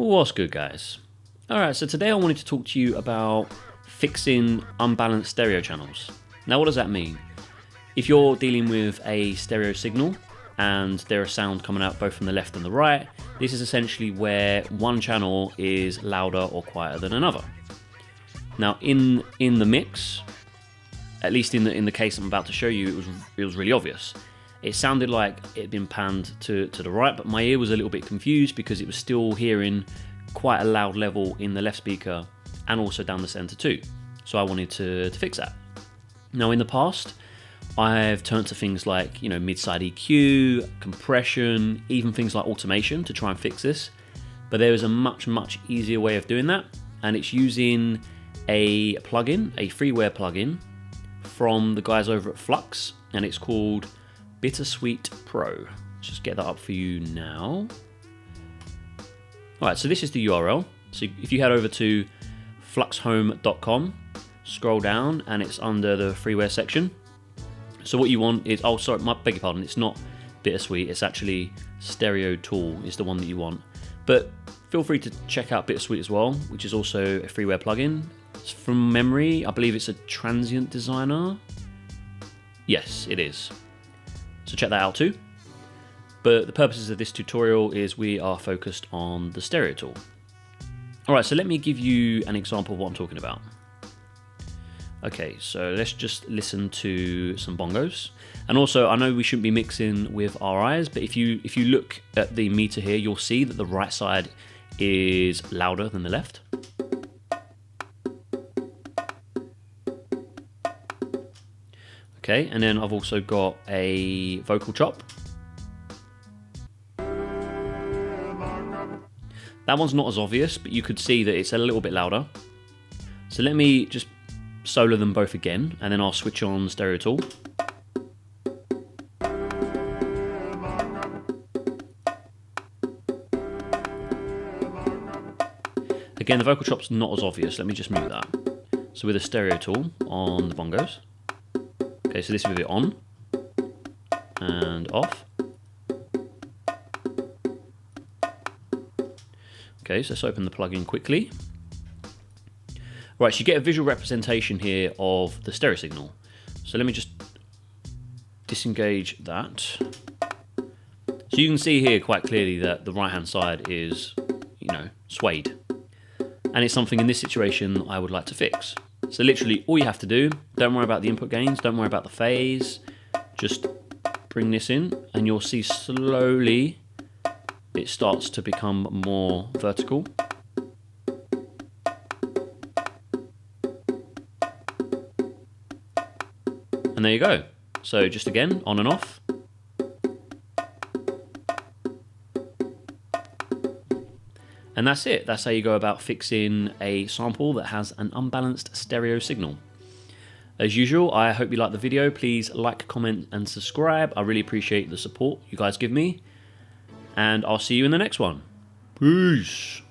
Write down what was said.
What's good, guys? Alright, so today I wanted to talk to you about fixing unbalanced stereo channels. Now, what does that mean? If you're dealing with a stereo signal and there is sound coming out both from the left and the right, this is essentially where one channel is louder or quieter than another. Now, in the mix, at least in the case I'm about to show you, it was really obvious. It sounded like it had been panned to the right, but my ear was a little bit confused because it was still hearing quite a loud level in the left speaker and also down the center too. So I wanted to fix that. Now, in the past, I've turned to things like, mid-side EQ, compression, even things like automation to try and fix this. But there is a much easier way of doing that, and it's using a plugin, a freeware plugin from the guys over at Flux, and it's called Bittersweet Pro. Let's just get that up for you now. Alright, so this is the URL. So if you head over to fluxhome.com, scroll down, and it's under the freeware section. So what you want is, oh sorry, beg your pardon, it's not Bittersweet, it's actually Stereo Tool is the one that you want. But feel free to check out Bittersweet as well, which is also a freeware plugin. It's from memory, I believe it's a transient designer. Yes, it is. So check that out too. But the purposes of this tutorial is we are focused on the stereo tool. Alright, so let me give you an example of what I'm talking about. Okay, so let's just listen to some bongos. And also, I know we shouldn't be mixing with our eyes, but if you look at the meter here, you'll see that the right side is louder than the left. Okay, and then I've also got a vocal chop. That one's not as obvious, but you could see that it's a little bit louder. So let me just solo them both again, and then I'll switch on Stereo Tool. Again, the vocal chop's not as obvious. Let me just mute that. So with the Stereo Tool on the bongos. Okay, so this is with it on and off. Okay, so let's open the plugin quickly. Right, so you get a visual representation here of the stereo signal. So let me just disengage that. So you can see here quite clearly that the right-hand side is, swayed. And it's something in this situation I would like to fix. So literally all you have to do, don't worry about the input gains, don't worry about the phase, just bring this in and you'll see slowly it starts to become more vertical. And there you go. So just again, on and off. And that's it. That's how you go about fixing a sample that has an unbalanced stereo signal. As usual, I hope you liked the video. Please like, comment, and subscribe. I really appreciate the support you guys give me. And I'll see you in the next one. Peace.